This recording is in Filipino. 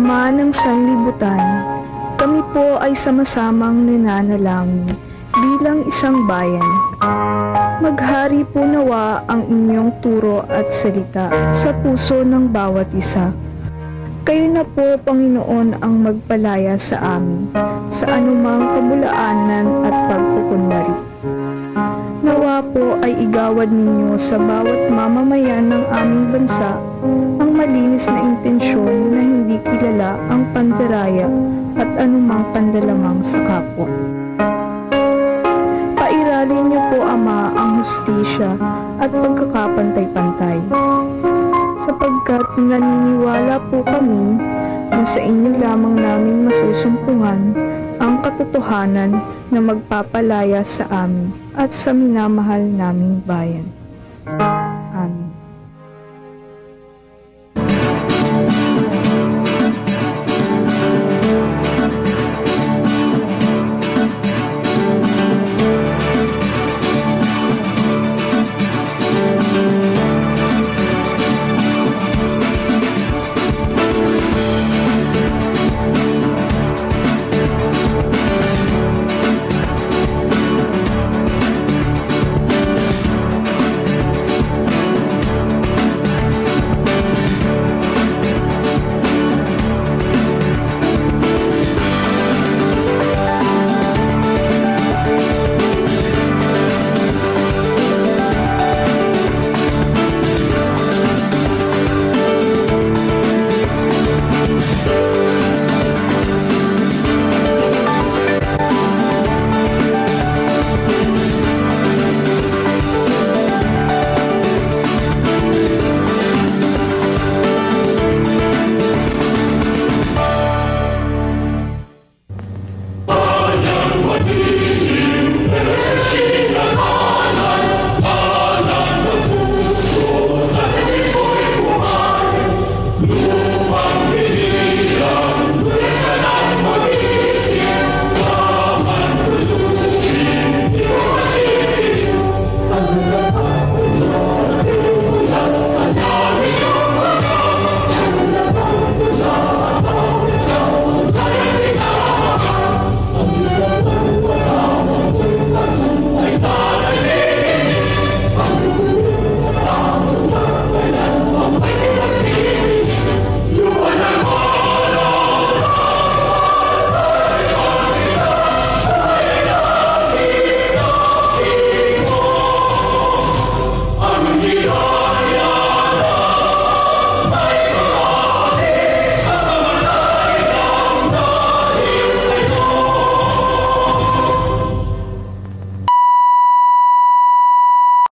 Ama ng sanlibutan, kami po ay sama-samang nananalangin bilang isang bayan. Maghari po nawa ang inyong turo at salita sa puso ng bawat isa. Kayo na po, Panginoon, ang magpalaya sa amin sa anumang kabulaanan at pagkukunwari. Nawa po ay igawad ninyo sa bawat mamamayan ng aming bansa ang malinis na intensyon na hindi kilala ang pandaraya at anumang panlalamang sa kapwa. Pairalin niyo po, Ama, ang hustisya at pagkakapantay-pantay, sapagkat naniniwala po kami na sa inyo lamang namin masusumpungan ang katotohanan na magpapalaya sa amin at sa minamahal naming bayan.